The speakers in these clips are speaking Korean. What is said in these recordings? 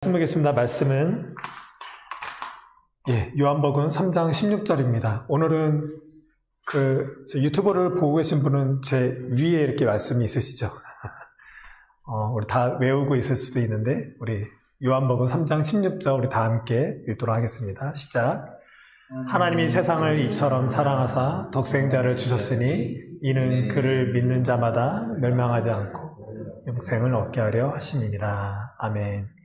말씀하겠습니다. 말씀은 요한복음 3장 16절입니다. 오늘은 유튜버를 보고 계신 분은 제 위에 이렇게 말씀이 있으시죠? 우리 다 외우고 있을 수도 있는데 우리 요한복음 3장 16절 우리 다 함께 읽도록 하겠습니다. 시작. 하나님이 세상을 이처럼 사랑하사 독생자를 주셨으니 이는 그를 믿는 자마다 멸망하지 않고 영생을 얻게 하려 하심이니라. 아멘.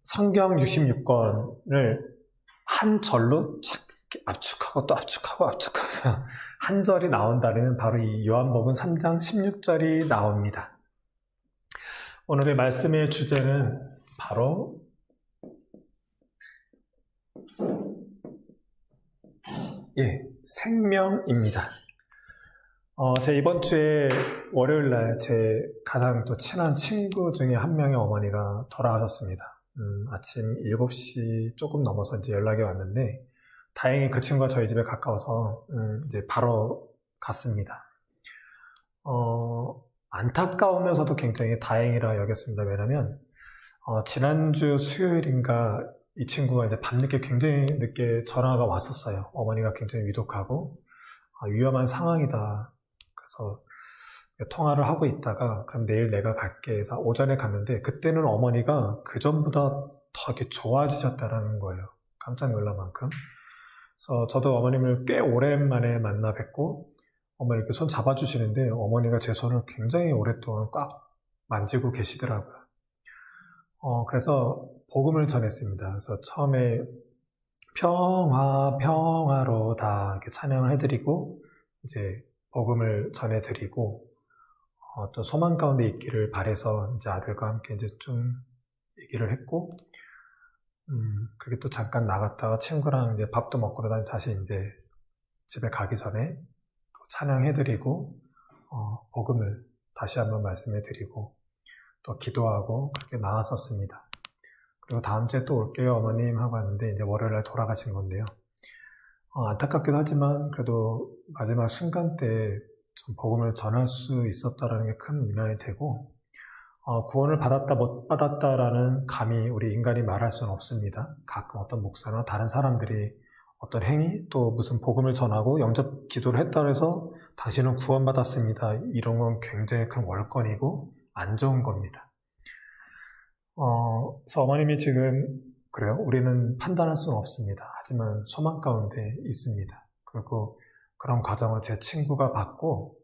성경 66권을 한 절로 착 압축하고 또 압축해서 한 절이 나온다면 바로 이 요한복음 3장 16절이 나옵니다. 오늘의 말씀의 주제는 바로 생명입니다. 제 이번 주에 월요일날 제 가장 또 친한 친구 중에 한 명의 어머니가 돌아가셨습니다. 아침 7시 조금 넘어서 이제 연락이 왔는데, 다행히 그 친구가 저희 집에 가까워서, 이제 바로 갔습니다. 안타까우면서도 굉장히 다행이라 여겼습니다. 왜냐면, 지난주 수요일인가 이 친구가 이제 밤늦게 굉장히 늦게 전화가 왔었어요. 어머니가 굉장히 위독하고, 위험한 상황이다. 그래서 통화를 하고 있다가 그럼 내일 내가 갈게 해서 오전에 갔는데 그때는 어머니가 그전보다 더 이렇게 좋아지셨다는 거예요. 깜짝 놀랄 만큼. 그래서 저도 어머님을 꽤 오랜만에 만나 뵙고 어머니 이렇게 손 잡아주시는데 어머니가 제 손을 굉장히 오랫동안 꽉 만지고 계시더라고요. 그래서 복음을 전했습니다. 그래서 처음에 평화로다 이렇게 찬양을 해드리고 이제 복음을 전해드리고 또 소망 가운데 있기를 바래서 이제 아들과 함께 이제 좀 얘기를 했고 그렇게 또 잠깐 나갔다가 친구랑 이제 밥도 먹고 그러다 다시 이제 집에 가기 전에 또 찬양해드리고 복음을 다시 한번 말씀해드리고 또 기도하고 그렇게 나왔었습니다. 그리고 다음 주에 또 올게요 어머님 하고 왔는데 이제 월요일날 돌아가신 건데요. 안타깝기도 하지만 그래도 마지막 순간 때 좀 복음을 전할 수 있었다라는 게 큰 위안이 되고 구원을 받았다 못 받았다라는 감히 우리 인간이 말할 수는 없습니다. 가끔 어떤 목사나 다른 사람들이 어떤 행위 또 무슨 복음을 전하고 영접 기도를 했다고 해서 당신은 구원받았습니다. 이런 건 굉장히 큰 월권이고 안 좋은 겁니다. 그래서 어머님이 지금 그래요. 우리는 판단할 수는 없습니다. 하지만 소망 가운데 있습니다. 그리고 그런 과정을 제 친구가 받고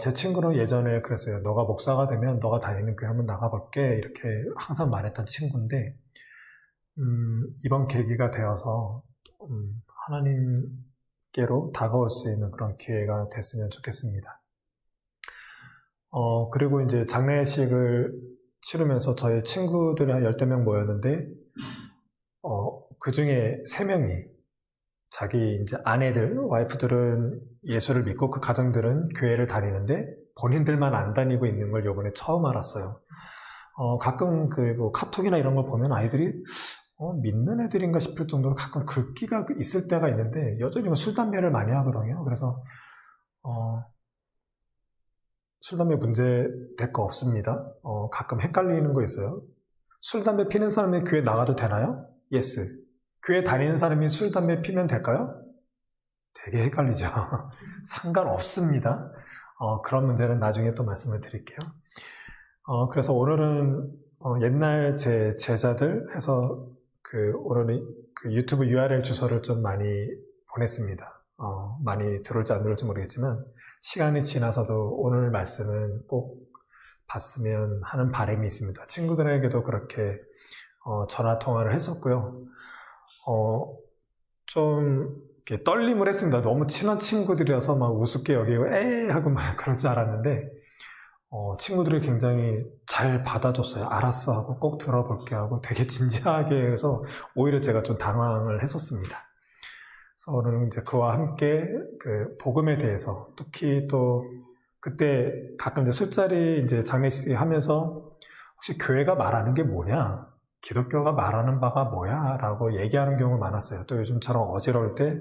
제 친구는 예전에 그랬어요. 너가 목사가 되면 너가 다니는 교회 한번 나가볼게 이렇게 항상 말했던 친구인데 이번 계기가 되어서 하나님께로 다가올 수 있는 그런 기회가 됐으면 좋겠습니다. 그리고 이제 장례식을 치르면서 저희 친구들이 한 10명 모였는데 그 중에 3명이 자기 이제 아내들, 와이프들은 예수를 믿고 그 가정들은 교회를 다니는데 본인들만 안 다니고 있는 걸 요번에 처음 알았어요. 가끔 뭐 카톡이나 이런 걸 보면 아이들이 믿는 애들인가 싶을 정도로 가끔 글귀가 있을 때가 있는데 여전히 술, 담배를 많이 하거든요. 그래서 술, 담배 문제 될 거 없습니다. 가끔 헷갈리는 거 있어요. 술, 담배 피는 사람이 교회 나가도 되나요? 예스. 교회 다니는 사람이 술, 담배 피면 될까요? 되게 헷갈리죠. 상관없습니다. 그런 문제는 나중에 또 말씀을 드릴게요. 그래서 오늘은 옛날 제 제자들 해서 오늘은 유튜브 URL 주소를 좀 많이 보냈습니다. 많이 들어올지 안 들어올지 모르겠지만 시간이 지나서도 오늘 말씀은 꼭 봤으면 하는 바람이 있습니다. 친구들에게도 그렇게 전화 통화를 했었고요. 좀 이렇게 떨림을 했습니다. 너무 친한 친구들이라서 막 우습게 여기고 에이 하고 막 그럴 줄 알았는데 친구들이 굉장히 잘 받아줬어요. 알았어 하고 꼭 들어볼게 하고 되게 진지하게 해서 오히려 제가 좀 당황을 했었습니다. 그래서 오늘은 이제 그와 함께 복음에 대해서 특히 또 그때 가끔 이제 술자리 이제 장례식 하면서 혹시 교회가 말하는 게 뭐냐? 기독교가 말하는 바가 뭐야? 라고 얘기하는 경우가 많았어요. 또 요즘처럼 어지러울 때,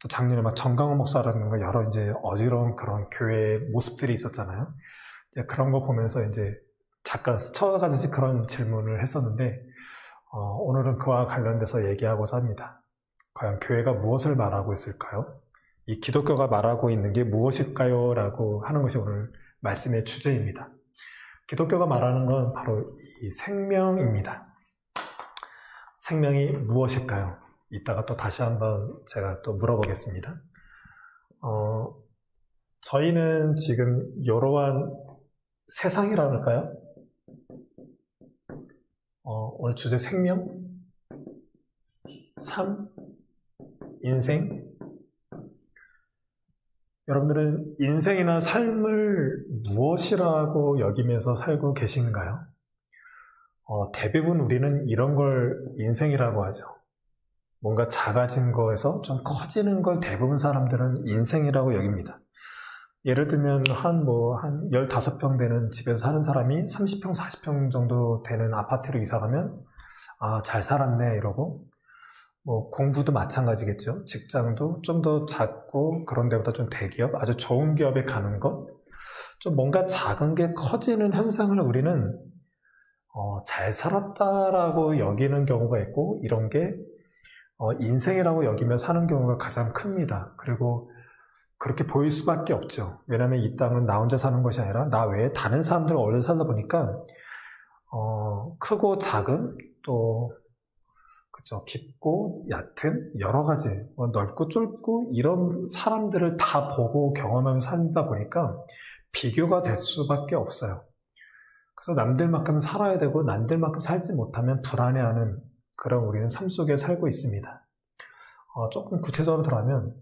또 작년에 막 정강호 목사라든가 여러 이제 어지러운 그런 교회의 모습들이 있었잖아요. 이제 그런 거 보면서 이제 잠깐 스쳐가듯이 그런 질문을 했었는데 오늘은 그와 관련돼서 얘기하고자 합니다. 과연 교회가 무엇을 말하고 있을까요? 이 기독교가 말하고 있는 게 무엇일까요? 라고 하는 것이 오늘 말씀의 주제입니다. 기독교가 말하는 건 바로 이 생명입니다. 생명이 무엇일까요? 이따가 또 다시 한번 제가 또 물어보겠습니다. 저희는 지금 이러한 세상이라 할까요? 오늘 주제 생명, 삶, 인생. 여러분들은 인생이나 삶을 무엇이라고 여기면서 살고 계신가요? 대부분 우리는 이런 걸 인생이라고 하죠. 뭔가 작아진 거에서 좀 커지는 걸 대부분 사람들은 인생이라고 여깁니다. 예를 들면 한 15평 되는 집에서 사는 사람이 30평, 40평 정도 되는 아파트로 이사 가면 잘 살았네 이러고, 공부도 마찬가지겠죠. 직장도 좀 더 작고 그런 데보다 좀 대기업, 아주 좋은 기업에 가는 것, 좀 뭔가 작은 게 커지는 현상을 우리는 잘 살았다라고 여기는 경우가 있고, 이런 게 인생이라고 여기며 사는 경우가 가장 큽니다. 그리고 그렇게 보일 수밖에 없죠. 왜냐하면 이 땅은 나 혼자 사는 것이 아니라 나 외에 다른 사람들과 어울려 살다 보니까 크고 작은, 또 그렇죠, 깊고 얕은 여러 가지, 넓고 좁고 이런 사람들을 다 보고 경험하면서 살다 보니까 비교가 될 수밖에 없어요. 그래서 남들만큼 살아야 되고 남들만큼 살지 못하면 불안해하는 그런 우리는 삶 속에 살고 있습니다. 조금 구체적으로 들어가면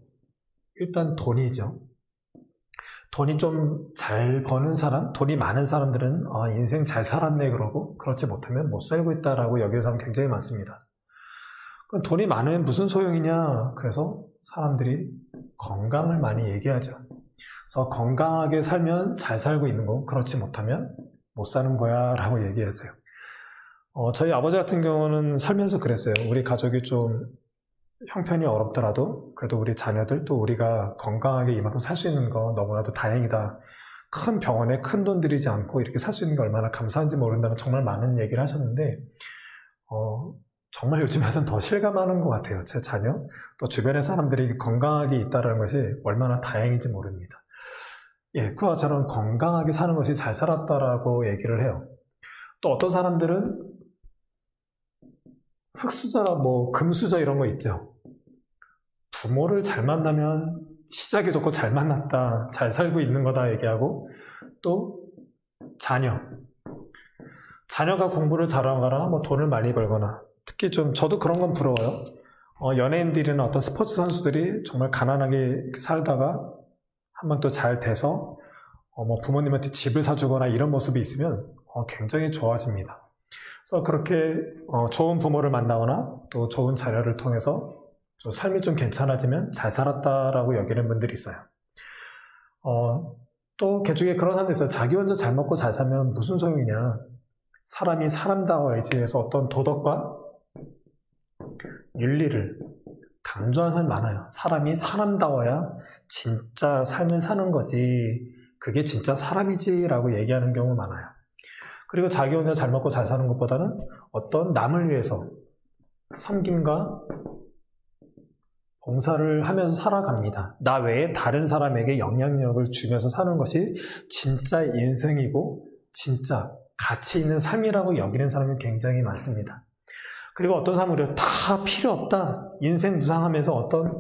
일단 돈이죠. 돈이 좀 잘 버는 사람, 돈이 많은 사람들은 인생 잘 살았네 그러고, 그렇지 못하면 못 살고 있다라고 여기는 사람 굉장히 많습니다. 그럼 돈이 많으면 무슨 소용이냐? 그래서 사람들이 건강을 많이 얘기하죠. 그래서 건강하게 살면 잘 살고 있는 거고, 그렇지 못하면 못 사는 거야 라고 얘기하세요. 저희 아버지 같은 경우는 살면서 그랬어요. 우리 가족이 좀 형편이 어렵더라도 그래도 우리 자녀들, 또 우리가 건강하게 이만큼 살 수 있는 거 너무나도 다행이다. 큰 병원에 큰 돈 들이지 않고 이렇게 살 수 있는 게 얼마나 감사한지 모른다는 정말 많은 얘기를 하셨는데, 정말 요즘 와서는 더 실감하는 것 같아요. 제 자녀, 또 주변의 사람들이 건강하게 있다는 것이 얼마나 다행인지 모릅니다. 예, 그와 저는 건강하게 사는 것이 잘 살았다라고 얘기를 해요. 또 어떤 사람들은 흙수저, 금수저 이런 거 있죠. 부모를 잘 만나면 시작이 좋고 잘 만났다, 잘 살고 있는 거다 얘기하고, 또 자녀가 공부를 잘하거나 돈을 많이 벌거나, 특히 좀 저도 그런 건 부러워요. 연예인들이나 어떤 스포츠 선수들이 정말 가난하게 살다가 한 번 또 잘 돼서 부모님한테 집을 사주거나 이런 모습이 있으면 굉장히 좋아집니다. 그래서 그렇게 좋은 부모를 만나거나 또 좋은 자녀를 통해서 좀 삶이 좀 괜찮아지면 잘 살았다라고 여기는 분들이 있어요. 또 개중에 그런 사람도 있어요. 자기 혼자 잘 먹고 잘 살면 무슨 소용이냐. 사람이 사람다워야지 해서 어떤 도덕과 윤리를 강조하는 사람이 많아요. 사람이 사람다워야 진짜 삶을 사는 거지, 그게 진짜 사람이지 라고 얘기하는 경우 많아요. 그리고 자기 혼자 잘 먹고 잘 사는 것보다는 어떤 남을 위해서 섬김과 봉사를 하면서 살아갑니다. 나 외에 다른 사람에게 영향력을 주면서 사는 것이 진짜 인생이고 진짜 가치 있는 삶이라고 여기는 사람이 굉장히 많습니다. 그리고 어떤 사람은 그래요. 다 필요 없다, 인생 무상하면서 어떤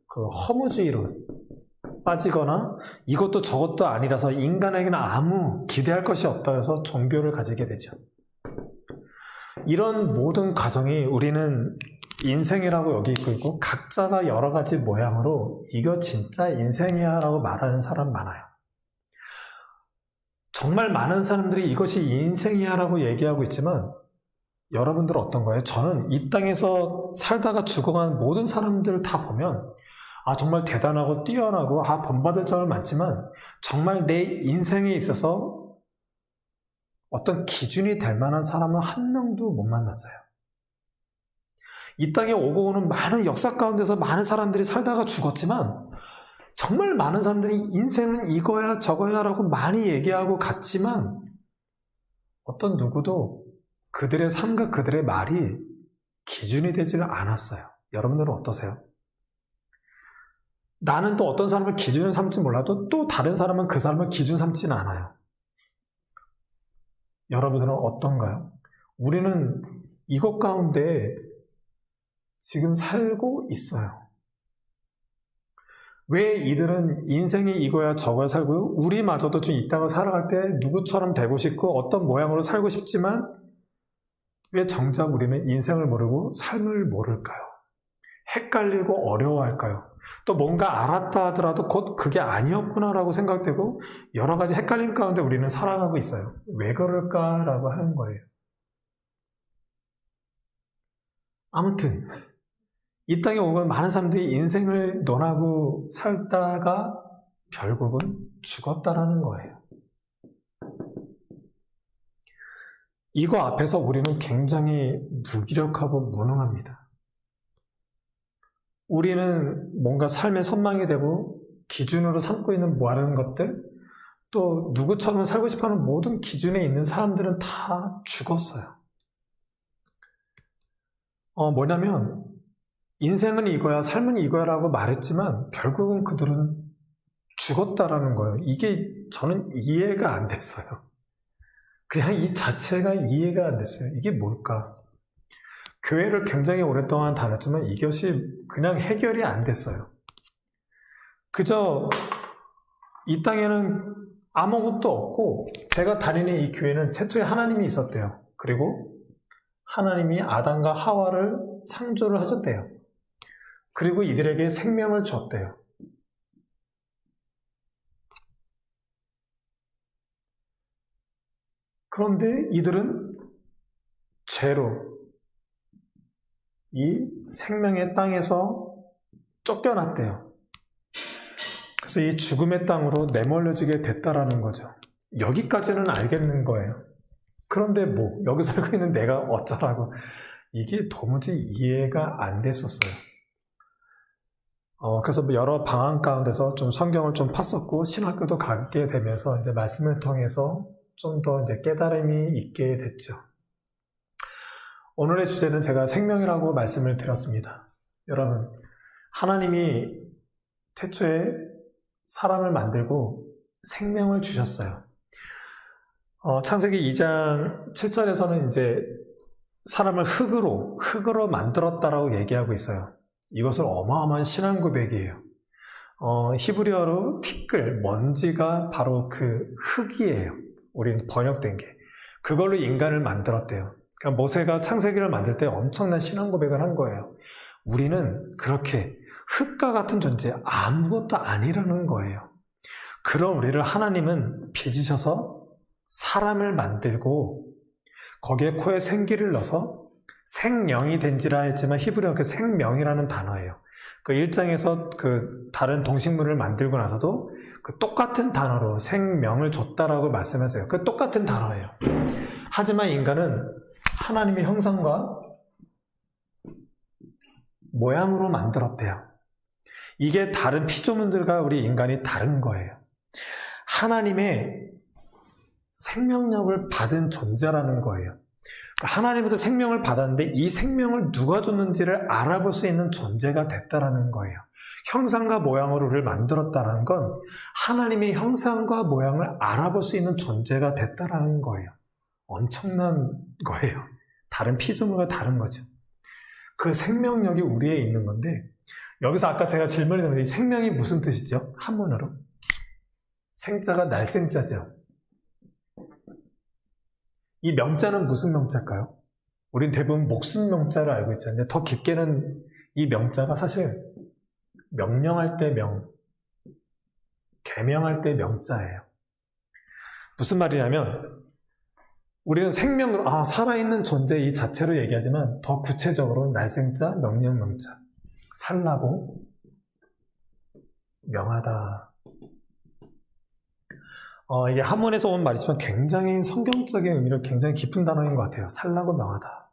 그 허무주의로 빠지거나 이것도 저것도 아니라서 인간에게는 아무 기대할 것이 없다 해서 종교를 가지게 되죠. 이런 모든 과정이 우리는 인생이라고 여기고 있고, 각자가 여러 가지 모양으로 이거 진짜 인생이야 라고 말하는 사람 많아요. 정말 많은 사람들이 이것이 인생이야 라고 얘기하고 있지만, 여러분들 어떤 거예요? 저는 이 땅에서 살다가 죽어간 모든 사람들을 다 보면 정말 대단하고 뛰어나고 본받을 점은 많지만 정말 내 인생에 있어서 어떤 기준이 될 만한 사람은 한 명도 못 만났어요. 이 땅에 오고 오는 많은 역사 가운데서 많은 사람들이 살다가 죽었지만, 정말 많은 사람들이 인생은 이거야 저거야 라고 많이 얘기하고 갔지만 어떤 누구도 그들의 삶과 그들의 말이 기준이 되지는 않았어요. 여러분들은 어떠세요? 나는 또 어떤 사람을 기준을 삼지 몰라도 또 다른 사람은 그 사람을 기준 삼지는 않아요. 여러분들은 어떤가요? 우리는 이것 가운데 지금 살고 있어요. 왜 이들은 인생이 이거야 저거야 살고요? 우리마저도 좀 이 땅을 살아갈 때 누구처럼 되고 싶고 어떤 모양으로 살고 싶지만 왜 정작 우리는 인생을 모르고 삶을 모를까요? 헷갈리고 어려워할까요? 또 뭔가 알았다 하더라도 곧 그게 아니었구나라고 생각되고 여러 가지 헷갈림 가운데 우리는 살아가고 있어요. 왜 그럴까라고 하는 거예요. 아무튼 이 땅에 오면 많은 사람들이 인생을 논하고 살다가 결국은 죽었다라는 거예요. 이거 앞에서 우리는 굉장히 무기력하고 무능합니다. 우리는 뭔가 삶의 선망이 되고 기준으로 삼고 있는 모아는 것들, 또 누구처럼 살고 싶어하는 모든 기준에 있는 사람들은 다 죽었어요. 뭐냐면 인생은 이거야, 삶은 이거야 라고 말했지만 결국은 그들은 죽었다라는 거예요. 이게 저는 이해가 안 됐어요. 그냥 이 자체가 이해가 안 됐어요. 이게 뭘까? 교회를 굉장히 오랫동안 다녔지만 이것이 그냥 해결이 안 됐어요. 그저 이 땅에는 아무것도 없고 제가 다니는 이 교회는 최초에 하나님이 있었대요. 그리고 하나님이 아담과 하와를 창조를 하셨대요. 그리고 이들에게 생명을 줬대요. 그런데 이들은 죄로 이 생명의 땅에서 쫓겨났대요. 그래서 이 죽음의 땅으로 내몰려지게 됐다라는 거죠. 여기까지는 알겠는 거예요. 그런데 여기 살고 있는 내가 어쩌라고. 이게 도무지 이해가 안 됐었어요. 그래서 여러 방황 가운데서 좀 성경을 좀 팠었고, 신학교도 가게 되면서 이제 말씀을 통해서 좀 더 이제 깨달음이 있게 됐죠. 오늘의 주제는 제가 생명이라고 말씀을 드렸습니다. 여러분, 하나님이 태초에 사람을 만들고 생명을 주셨어요. 창세기 2장 7절에서는 이제 사람을 흙으로 만들었다라고 얘기하고 있어요. 이것은 어마어마한 신앙 고백이에요. 히브리어로 티끌, 먼지가 바로 그 흙이에요. 우리는 번역된 게. 그걸로 인간을 만들었대요. 그러니까 모세가 창세기를 만들 때 엄청난 신앙 고백을 한 거예요. 우리는 그렇게 흙과 같은 존재, 아무것도 아니라는 거예요. 그런 우리를 하나님은 빚으셔서 사람을 만들고 거기에 코에 생기를 넣어서 생명이 된지라 했지만 히브리어 그 생명이라는 단어예요. 그 1장에서 그 다른 동식물을 만들고 나서도 그 똑같은 단어로 생명을 줬다라고 말씀하세요. 그 똑같은 단어예요. 하지만 인간은 하나님의 형상과 모양으로 만들었대요. 이게 다른 피조물들과 우리 인간이 다른 거예요. 하나님의 생명력을 받은 존재라는 거예요. 하나님부터 생명을 받았는데 이 생명을 누가 줬는지를 알아볼 수 있는 존재가 됐다라는 거예요. 형상과 모양으로 우리를 만들었다는 건 하나님의 형상과 모양을 알아볼 수 있는 존재가 됐다라는 거예요. 엄청난 거예요. 다른 피조물과 다른 거죠. 그 생명력이 우리에 있는 건데 여기서 아까 제가 질문을 드렸는데 이 생명이 무슨 뜻이죠? 한문으로. 생자가 날생자죠. 이 명자는 무슨 명자일까요? 우린 대부분 목숨 명자를 알고 있죠. 근데 더 깊게는 이 명자가 사실 명령할 때 명, 계명할 때 명자예요. 무슨 말이냐면 우리는 생명으로 살아있는 존재 이 자체로 얘기하지만 더 구체적으로 날생자, 명령 명자, 살라고 명하다. 이게 한문에서 온 말이지만 굉장히 성경적인 의미를 굉장히 깊은 단어인 것 같아요. 살라고 명하다.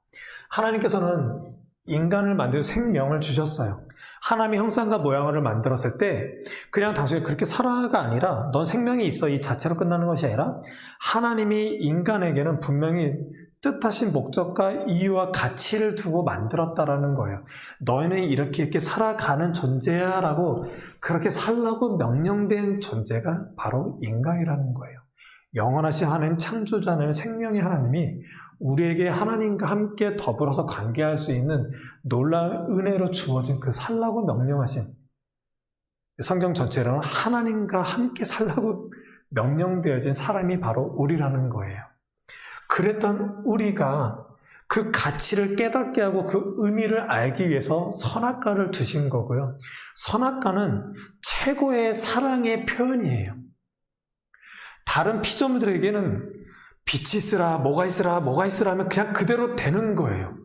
하나님께서는 인간을 만들어 생명을 주셨어요. 하나님의 형상과 모양을 만들었을 때 그냥 단순히 그렇게 살아가 아니라 넌 생명이 있어 이 자체로 끝나는 것이 아니라 하나님이 인간에게는 분명히 뜻하신 목적과 이유와 가치를 두고 만들었다라는 거예요. 너희는 이렇게 살아가는 존재야 라고 그렇게 살라고 명령된 존재가 바로 인간이라는 거예요. 영원하신 하나님, 창조자 하나님, 생명의 하나님이 우리에게 하나님과 함께 더불어서 관계할 수 있는 놀라운 은혜로 주어진 그 살라고 명령하신 성경 전체로는 하나님과 함께 살라고 명령되어진 사람이 바로 우리라는 거예요. 그랬던 우리가 그 가치를 깨닫게 하고 그 의미를 알기 위해서 선악과를 두신 거고요. 선악과는 최고의 사랑의 표현이에요. 다른 피조물들에게는 빛이 있으라, 뭐가 있으라, 뭐가 있으라 하면 그냥 그대로 되는 거예요.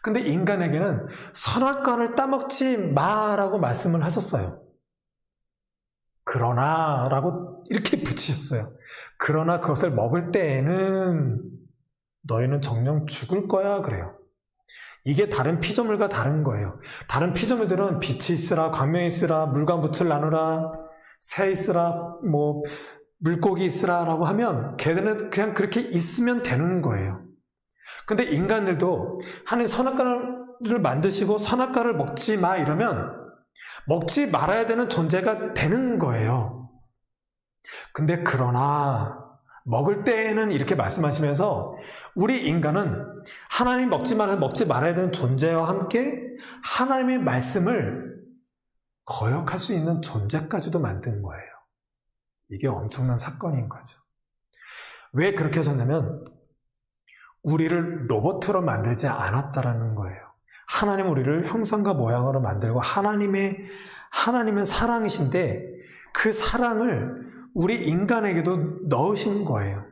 근데 인간에게는 선악과를 따먹지 마라고 말씀을 하셨어요. 그러나 라고 이렇게 붙이셨어요. 그러나 그것을 먹을 때에는 너희는 정녕 죽을 거야 그래요. 이게 다른 피조물과 다른 거예요. 다른 피조물들은 빛이 있으라, 광명이 있으라, 물과 묻을 나누라, 새 있으라, 물고기 있으라 라고 하면 걔들은 그냥 그렇게 있으면 되는 거예요. 근데 인간들도 하나님 선악과를 만드시고 선악과를 먹지 마 이러면 먹지 말아야 되는 존재가 되는 거예요. 근데 그러나 먹을 때에는 이렇게 말씀하시면서 우리 인간은 하나님 먹지 말아야 되는 존재와 함께 하나님의 말씀을 거역할 수 있는 존재까지도 만든 거예요. 이게 엄청난 사건인 거죠. 왜 그렇게 하셨냐면 우리를 로봇으로 만들지 않았다라는 거예요. 하나님은 우리를 형상과 모양으로 만들고 하나님은 사랑이신데 그 사랑을 우리 인간에게도 넣으신 거예요.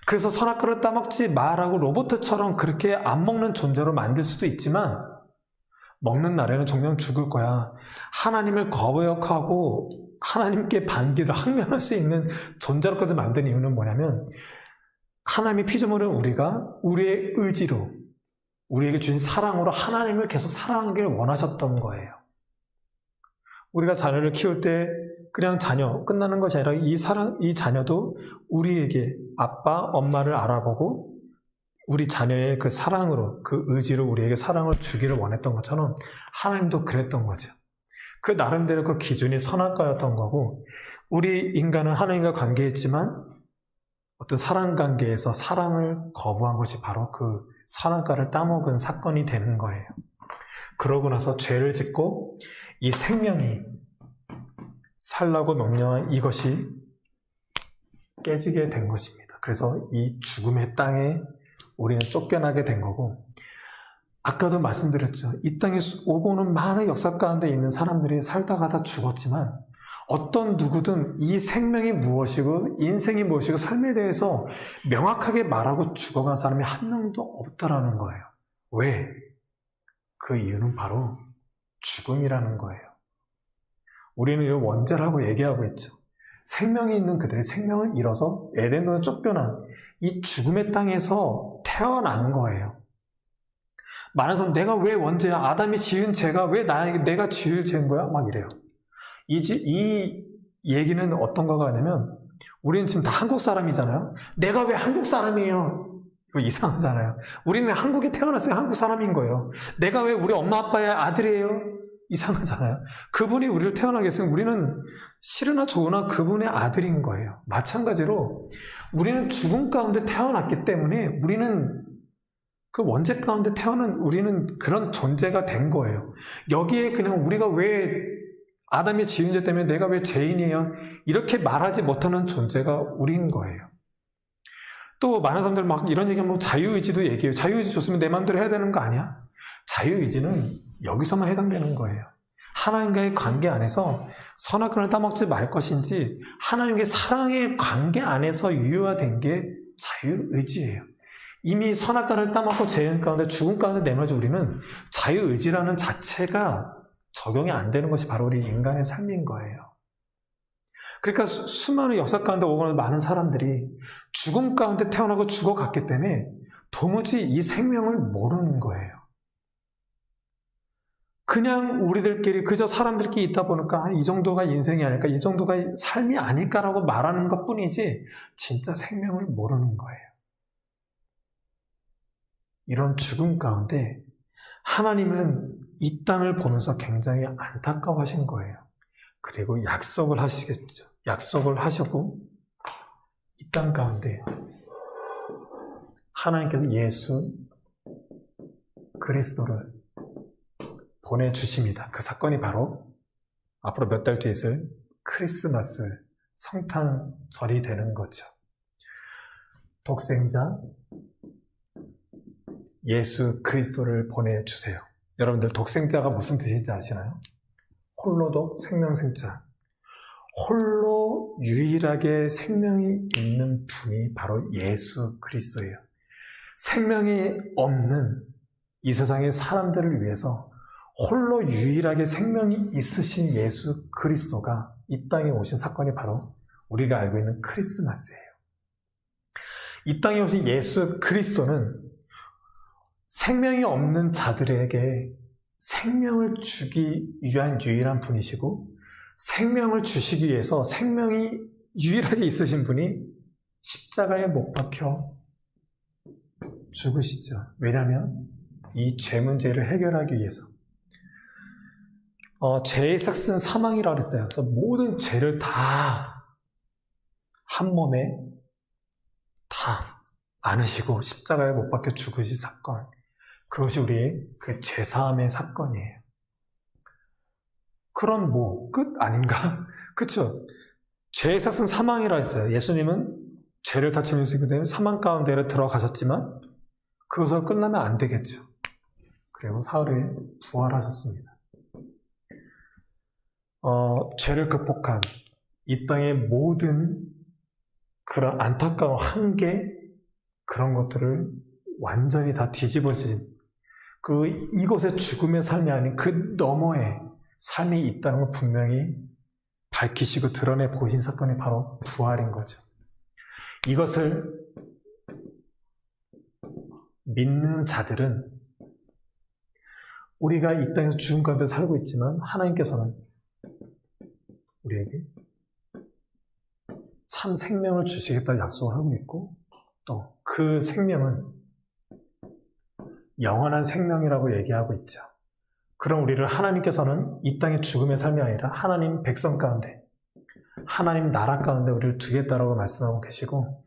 그래서 선악과를 따먹지 마라고 로봇처럼 그렇게 안 먹는 존재로 만들 수도 있지만 먹는 날에는 정녕 죽을 거야. 하나님을 거역하고 하나님께 반기를 항명할 수 있는 존재로까지 만든 이유는 뭐냐면 하나님의 피조물은 우리가 우리의 의지로 우리에게 주신 사랑으로 하나님을 계속 사랑하기를 원하셨던 거예요. 우리가 자녀를 키울 때 그냥 자녀 끝나는 것이 아니라 이 자녀도 우리에게 아빠, 엄마를 알아보고 우리 자녀의 그 사랑으로 그 의지로 우리에게 사랑을 주기를 원했던 것처럼 하나님도 그랬던 거죠. 그 나름대로 그 기준이 선악과였던 거고 우리 인간은 하나님과 관계했지만 어떤 사랑 관계에서 사랑을 거부한 것이 바로 그 선악과를 따먹은 사건이 되는 거예요. 그러고 나서 죄를 짓고 이 생명이 살라고 명령한 이것이 깨지게 된 것입니다. 그래서 이 죽음의 땅에 우리는 쫓겨나게 된 거고 아까도 말씀드렸죠. 이 땅에 오고 오는 많은 역사 가운데 있는 사람들이 살다가 다 죽었지만 어떤 누구든 이 생명이 무엇이고 인생이 무엇이고 삶에 대해서 명확하게 말하고 죽어간 사람이 한 명도 없다라는 거예요. 왜? 그 이유는 바로 죽음이라는 거예요. 우리는 이걸 원죄라고 얘기하고 있죠. 생명이 있는 그들의 생명을 잃어서 에덴동에 쫓겨난 이 죽음의 땅에서 태어난 거예요. 많은 사람 내가 왜 원죄야? 아담이 지은 죄가 왜 내가 지을 죄인 거야? 막 이래요. 이 얘기는 어떤 거가 아니면 우리는 지금 다 한국 사람이잖아요. 내가 왜 한국 사람이에요? 이거 이상하잖아요. 우리는 한국에 태어났어요. 한국 사람인 거예요. 내가 왜 우리 엄마 아빠의 아들이에요? 이상하잖아요. 그분이 우리를 태어나게 했으면 우리는 싫으나 좋으나 그분의 아들인 거예요. 마찬가지로 우리는 죽음 가운데 태어났기 때문에 우리는 그 원죄 가운데 태어난 우리는 그런 존재가 된 거예요. 여기에 그냥 우리가 왜 아담이 지은 죄 때문에 내가 왜 죄인이에요? 이렇게 말하지 못하는 존재가 우리인 거예요. 또 많은 사람들 막 이런 얘기하면 자유의지도 얘기해요. 자유의지 줬으면 내 마음대로 해야 되는 거 아니야? 자유의지는 여기서만 해당되는 거예요. 하나님과의 관계 안에서 선악과를 따먹지 말 것인지 하나님의 사랑의 관계 안에서 유효화된 게 자유의지예요. 이미 선악과를 따먹고 죄인 가운데 죽음 가운데 내몰아진 우리는 자유의지라는 자체가 적용이 안 되는 것이 바로 우리 인간의 삶인 거예요. 그러니까 수많은 역사 가운데 오고 많은 사람들이 죽음 가운데 태어나고 죽어갔기 때문에 도무지 이 생명을 모르는 거예요. 그냥 우리들끼리 그저 사람들끼리 있다 보니까 이 정도가 인생이 아닐까, 이 정도가 삶이 아닐까라고 말하는 것뿐이지 진짜 생명을 모르는 거예요. 이런 죽음 가운데 하나님은 이 땅을 보면서 굉장히 안타까워하신 거예요. 그리고 약속을 하시겠죠. 약속을 하시고 이 땅 가운데 하나님께서 예수 그리스도를 보내주십니다. 그 사건이 바로 앞으로 몇 달 뒤에 있을 크리스마스 성탄절이 되는 거죠. 독생자 예수 그리스도를 보내주세요. 여러분들 독생자가 무슨 뜻인지 아시나요? 홀로독 생명생자. 홀로 유일하게 생명이 있는 분이 바로 예수 그리스도예요. 생명이 없는 이 세상의 사람들을 위해서 홀로 유일하게 생명이 있으신 예수 그리스도가 이 땅에 오신 사건이 바로 우리가 알고 있는 크리스마스예요. 이 땅에 오신 예수 그리스도는 생명이 없는 자들에게 생명을 주기 위한 유일한 분이시고 생명을 주시기 위해서 생명이 유일하게 있으신 분이 십자가에 못 박혀 죽으시죠. 왜냐하면 이 죄 문제를 해결하기 위해서 죄의 삭은 사망이라고 했어요. 그래서 모든 죄를 다 한 몸에 다 안으시고 십자가에 못 박혀 죽으신 사건, 그것이 우리의 그 죄사함의 사건이에요. 그럼 뭐 끝 아닌가? 그렇죠? 죄의 삭은 사망이라 했어요. 예수님은 죄를 다 짊어지기 때문에 사망 가운데로 들어가셨지만 그것으로 끝나면 안 되겠죠. 그리고 사흘에 부활하셨습니다. 죄를 극복한 이 땅의 모든 그런 안타까운 한계, 그런 것들을 완전히 다 뒤집어진 이곳의 죽음의 삶이 아닌 그 너머에 삶이 있다는 걸 분명히 밝히시고 드러내 보이신 사건이 바로 부활인 거죠. 이것을 믿는 자들은 우리가 이 땅에서 죽음 가운데 살고 있지만 하나님께서는 우리에게 참 생명을 주시겠다는 약속을 하고 있고 또 그 생명은 영원한 생명이라고 얘기하고 있죠. 그럼 우리를 하나님께서는 이 땅의 죽음의 삶이 아니라 하나님 백성 가운데, 하나님 나라 가운데 우리를 두겠다라고 말씀하고 계시고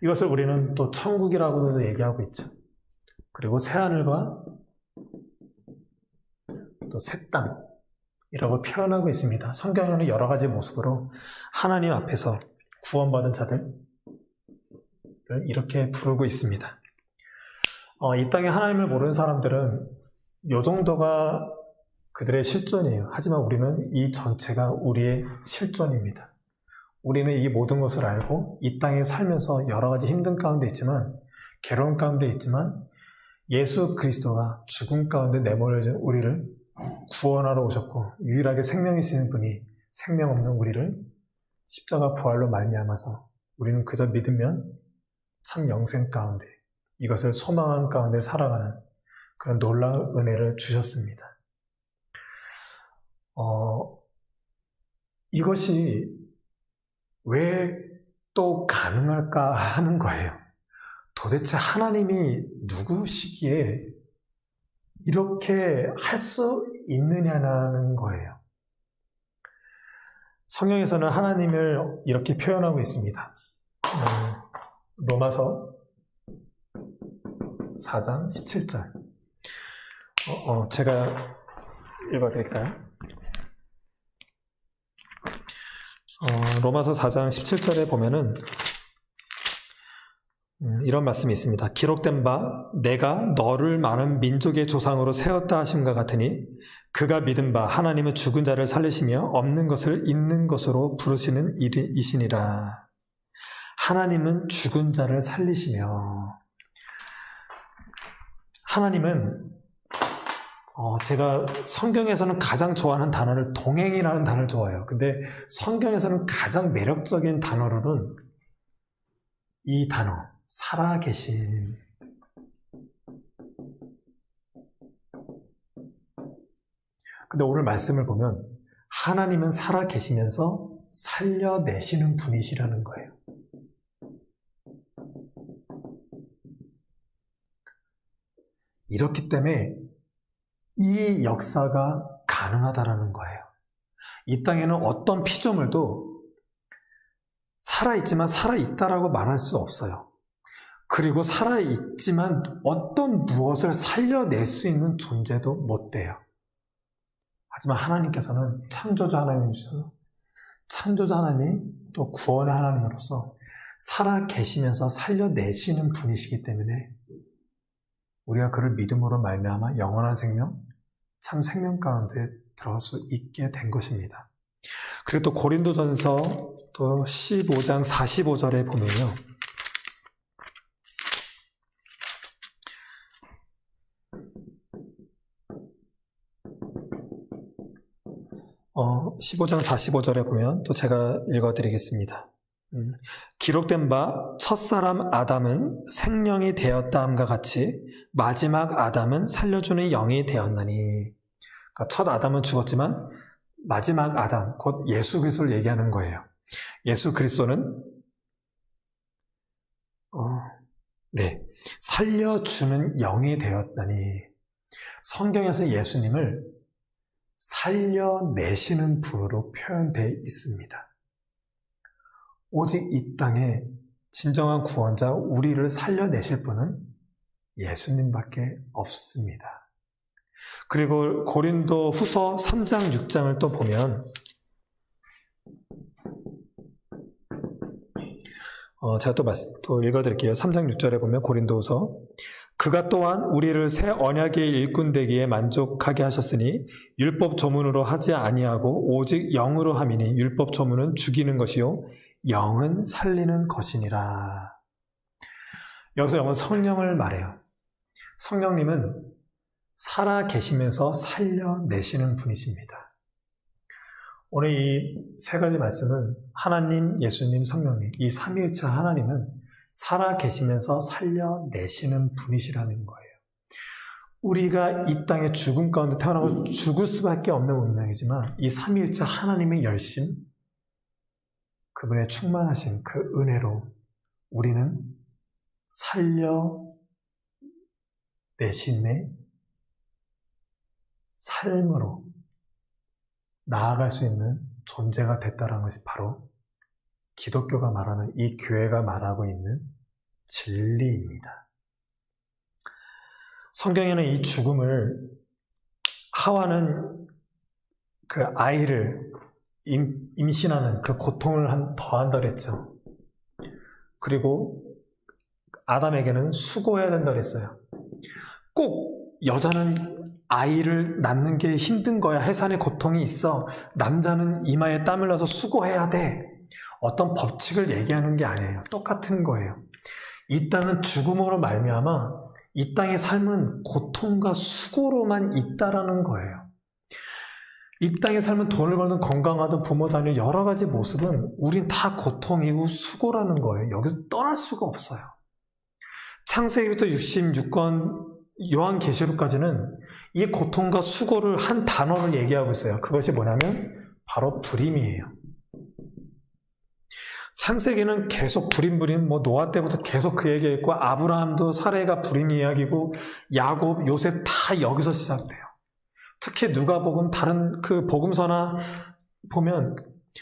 이것을 우리는 또 천국이라고도 얘기하고 있죠. 그리고 새하늘과 또 새 땅이라고 표현하고 있습니다. 성경에는 여러 가지 모습으로 하나님 앞에서 구원받은 자들을 이렇게 부르고 있습니다. 이 땅에 하나님을 모르는 사람들은 이 정도가 그들의 실존이에요. 하지만 우리는 이 전체가 우리의 실존입니다. 우리는 이 모든 것을 알고 이 땅에 살면서 여러 가지 힘든 가운데 있지만, 괴로운 가운데 있지만 예수 그리스도가 죽음 가운데 내몰려진 우리를 구원하러 오셨고 유일하게 생명이 있는 분이 생명 없는 우리를 십자가 부활로 말미암아서 우리는 그저 믿으면 참 영생 가운데, 이것을 소망하는 가운데 살아가는 그런 놀라운 은혜를 주셨습니다. 이것이 왜 또 가능할까 하는 거예요. 도대체 하나님이 누구시기에 이렇게 할 수 있느냐는 거예요. 성경에서는 하나님을 이렇게 표현하고 있습니다. 로마서 4장 17절. 제가 읽어드릴까요? 로마서 4장 17절에 보면은 이런 말씀이 있습니다. 기록된 바 내가 너를 많은 민족의 조상으로 세웠다 하심과 같으니 그가 믿은 바 하나님은 죽은 자를 살리시며 없는 것을 있는 것으로 부르시는 이시니라. 하나님은 죽은 자를 살리시며, 하나님은 제가 성경에서는 가장 좋아하는 단어를 동행이라는 단어를 좋아해요. 근데 성경에서는 가장 매력적인 단어로는 이 단어, 살아계신, 근데 오늘 말씀을 보면 하나님은 살아 계시면서 살려내시는 분이시라는 거예요. 이렇기 때문에 이 역사가 가능하다라는 거예요. 이 땅에는 어떤 피조물도 살아있지만 살아있다라고 말할 수 없어요. 그리고 살아있지만 어떤 무엇을 살려낼 수 있는 존재도 못 돼요. 하지만 하나님께서는 창조자 하나님이셔서 창조자 하나님 또 구원의 하나님으로서 살아 계시면서 살려내시는 분이시기 때문에 우리가 그를 믿음으로 말미암아 영원한 생명, 참 생명 가운데 들어갈 수 있게 된 것입니다. 그리고 또 고린도전서 또 15장 45절에 보면요. 15장 45절에 보면 또 제가 읽어드리겠습니다. 기록된 바 첫사람 아담은 생명이 되었다함과 같이 마지막 아담은 살려주는 영이 되었나니. 그러니까 첫 아담은 죽었지만 마지막 아담, 곧 예수 그리스도를 얘기하는 거예요. 예수 그리스도는 살려주는 영이 되었다니. 성경에서 예수님을 살려내시는 분으로 표현되어 있습니다. 오직 이 땅에 진정한 구원자, 우리를 살려내실 분은 예수님밖에 없습니다. 그리고 고린도 후서 3장 6장을 또 보면 제가 또 읽어드릴게요. 3장 6절에 보면 고린도후서 그가 또한 우리를 새 언약의 일꾼 되기에 만족하게 하셨으니 율법 조문으로 하지 아니하고 오직 영으로 함이니 율법 조문은 죽이는 것이요 영은 살리는 것이니라. 여기서 영은 성령을 말해요. 성령님은 살아 계시면서 살려내시는 분이십니다. 오늘 이 세 가지 말씀은 하나님, 예수님, 성령님, 이 삼위일체 하나님은 살아 계시면서 살려내시는 분이시라는 거예요. 우리가 이 땅에 죽음 가운데 태어나고 죽을 수밖에 없는 운명이지만 이 삼위일체 하나님의 열심, 그분의 충만하신 그 은혜로 우리는 살려내심의 삶으로 나아갈 수 있는 존재가 됐다는 것이 바로 기독교가 말하는, 이 교회가 말하고 있는 진리입니다. 성경에는 이 죽음을, 하와는 그 아이를 임신하는 그 고통을 더한다 그랬죠. 그리고 아담에게는 수고해야 된다 그랬어요. 꼭 여자는 아이를 낳는 게 힘든 거야. 해산의 고통이 있어. 남자는 이마에 땀을 넣어서 수고해야 돼. 어떤 법칙을 얘기하는 게 아니에요. 똑같은 거예요. 이 땅은 죽음으로 말미암아 이 땅의 삶은 고통과 수고로만 있다라는 거예요. 이 땅의 삶은 돈을 벌든 건강하든 부모 다니는 여러 가지 모습은 우린 다 고통이고 수고라는 거예요. 여기서 떠날 수가 없어요. 창세기부터 66권 요한계시록까지는 이 고통과 수고를 한 단어를 얘기하고 있어요. 그것이 뭐냐면 바로 불임이에요. 창세기는 계속 불임, 노아 때부터 계속 그 얘기했고, 아브라함도 사레가 불임 이야기고, 야곱, 요셉 다 여기서 시작돼요. 특히 누가복음, 다른 그 복음서나 보면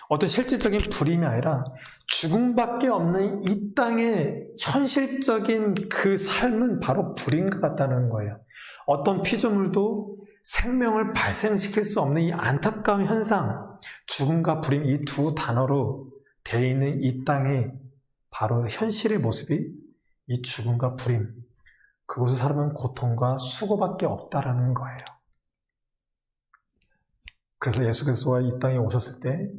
어떤 실질적인 불임이 아니라 죽음밖에 없는 이 땅의 현실적인 그 삶은 바로 불임과 같다는 거예요. 어떤 피조물도 생명을 발생시킬 수 없는 이 안타까운 현상, 죽음과 불임, 이 두 단어로 되어 있는 이 땅의 바로 현실의 모습이 이 죽음과 불임, 그곳에 살면 고통과 수고밖에 없다라는 거예요. 그래서 예수 그리스도가 이 땅에 오셨을 때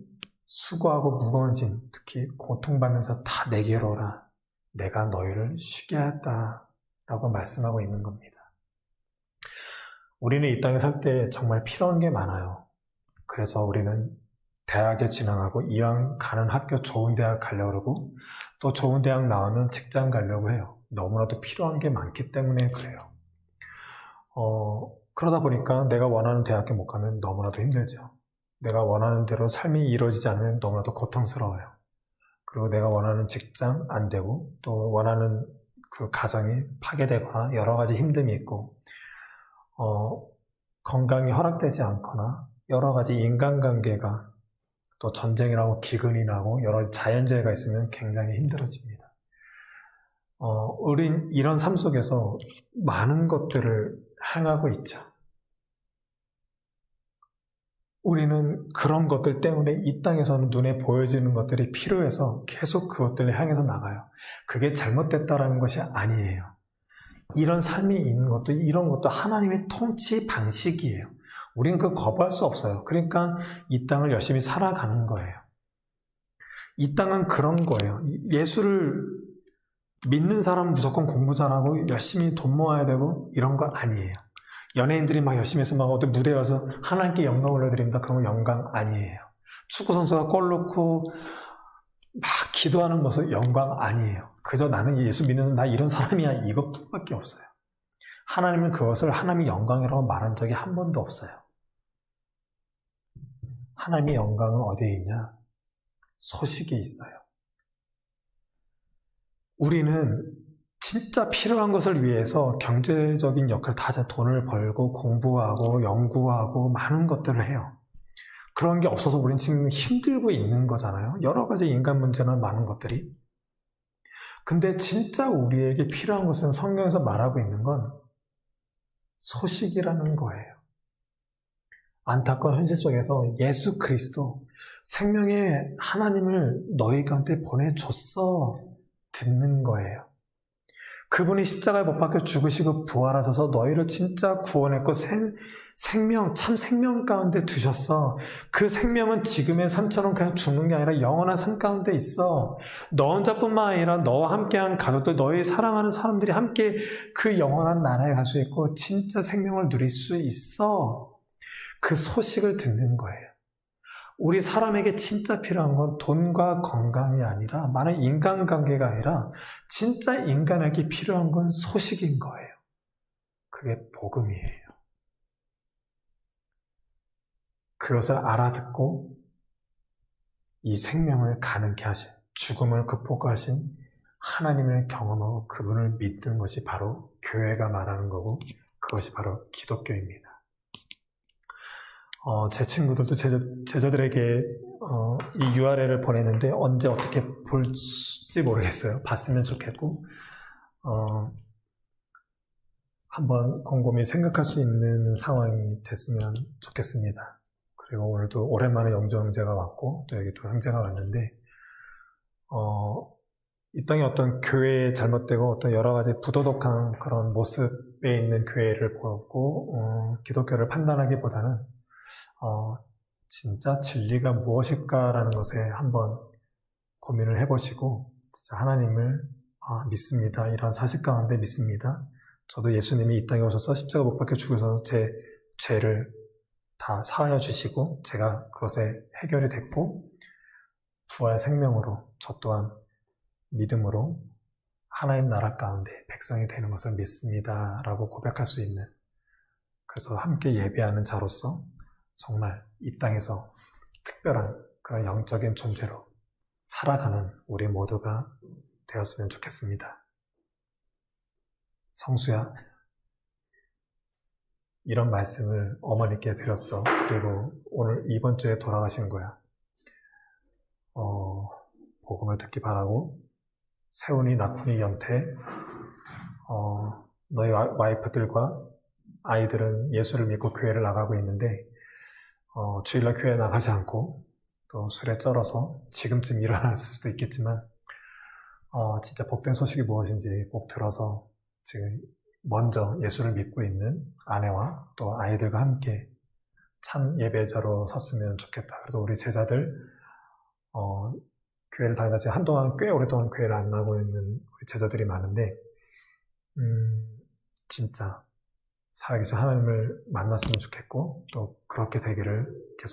수고하고 무거운 짐, 특히 고통받는 자 다 내게로 오라. 내가 너희를 쉬게 하였다라고 말씀하고 있는 겁니다. 우리는 이 땅에 살 때 정말 필요한 게 많아요. 그래서 우리는 대학에 진학하고 이왕 가는 학교 좋은 대학 가려고 그러고 또 좋은 대학 나오면 직장 가려고 해요. 너무나도 필요한 게 많기 때문에 그래요. 그러다 보니까 내가 원하는 대학교 못 가면 너무나도 힘들죠. 내가 원하는 대로 삶이 이루어지지 않으면 너무나도 고통스러워요. 그리고 내가 원하는 직장 안 되고 또 원하는 그 가정이 파괴되거나 여러 가지 힘듦이 있고 건강이 허락되지 않거나 여러 가지 인간관계가 또 전쟁이라고 기근이 나고 여러 가지 자연재해가 있으면 굉장히 힘들어집니다. 우린 이런 삶 속에서 많은 것들을 행하고 있죠. 우리는 그런 것들 때문에 이 땅에서는 눈에 보여지는 것들이 필요해서 계속 그것들을 향해서 나가요. 그게 잘못됐다라는 것이 아니에요. 이런 삶이 있는 것도 이런 것도 하나님의 통치 방식이에요. 우린 그거 거부할 수 없어요. 그러니까 이 땅을 열심히 살아가는 거예요. 이 땅은 그런 거예요. 예수를 믿는 사람은 무조건 공부 잘하고 열심히 돈 모아야 되고 이런 거 아니에요. 연예인들이 막 열심히 해서 막 어디 무대에 와서 하나님께 영광 올려드립니다. 그런 건 영광 아니에요. 축구선수가 골 넣고 막 기도하는 것은 영광 아니에요. 그저 나는 예수 믿는 나 이런 사람이야 이것뿐밖에 없어요. 하나님은 그것을 하나님의 영광이라고 말한 적이 한 번도 없어요. 하나님의 영광은 어디에 있냐? 소식이 있어요. 우리는 진짜 필요한 것을 위해서 경제적인 역할을 다 하자. 돈을 벌고 공부하고 연구하고 많은 것들을 해요. 그런 게 없어서 우리는 지금 힘들고 있는 거잖아요. 여러 가지 인간 문제나 많은 것들이. 근데 진짜 우리에게 필요한 것은 성경에서 말하고 있는 건 소식이라는 거예요. 안타까운 현실 속에서 예수 그리스도 생명의 하나님을 너희 가운데 보내줬어 듣는 거예요. 그분이 십자가에 못 박혀 죽으시고 부활하셔서 너희를 진짜 구원했고 생명, 참 생명 가운데 두셨어. 그 생명은 지금의 삶처럼 그냥 죽는 게 아니라 영원한 삶 가운데 있어. 너 혼자뿐만 아니라 너와 함께한 가족들, 너희 사랑하는 사람들이 함께 그 영원한 나라에 갈 수 있고 진짜 생명을 누릴 수 있어. 그 소식을 듣는 거예요. 우리 사람에게 진짜 필요한 건 돈과 건강이 아니라 많은 인간관계가 아니라 진짜 인간에게 필요한 건 소식인 거예요. 그게 복음이에요. 그것을 알아듣고 이 생명을 가능케 하신, 죽음을 극복하신 하나님을 경험하고 그분을 믿는 것이 바로 교회가 말하는 거고 그것이 바로 기독교입니다. 제 친구들도 제자들에게 이 URL을 보냈는데 언제 어떻게 볼지 모르겠어요. 봤으면 좋겠고 한번 곰곰이 생각할 수 있는 상황이 됐으면 좋겠습니다. 그리고 오늘도 오랜만에 영조 형제가 왔고 또 여기 또 형제가 왔는데 이 땅에 어떤 교회에 잘못되고 어떤 여러 가지 부도덕한 그런 모습에 있는 교회를 보고 기독교를 판단하기보다는 진짜 진리가 무엇일까라는 것에 한번 고민을 해보시고 진짜 하나님을 믿습니다. 이런 사실 가운데 믿습니다. 저도 예수님이 이 땅에 오셔서 십자가 못 박혀 죽으셔서 제 죄를 다 사하여 주시고 제가 그것에 해결이 됐고 부활 생명으로 저 또한 믿음으로 하나님 나라 가운데 백성이 되는 것을 믿습니다. 라고 고백할 수 있는 그래서 함께 예배하는 자로서 정말 이 땅에서 특별한 그런 영적인 존재로 살아가는 우리 모두가 되었으면 좋겠습니다. 성수야, 이런 말씀을 어머니께 드렸어. 그리고 오늘 이번 주에 돌아가신 거야. 복음을 듣기 바라고 세훈이, 낙훈이, 연태 너희 와이프들과 아이들은 예수를 믿고 교회를 나가고 있는데 주일날 교회 나가지 않고 또 술에 쩔어서 지금쯤 일어났을 수도 있겠지만 진짜 복된 소식이 무엇인지 꼭 들어서 지금 먼저 예수를 믿고 있는 아내와 또 아이들과 함께 참 예배자로 섰으면 좋겠다. 그래도 우리 제자들 교회를 다니다 지금 한동안 꽤 오랫동안 교회를 안 나고 있는 우리 제자들이 많은데 진짜 살아계신 하나님을 만났으면 좋겠고 또 그렇게 되기를 계속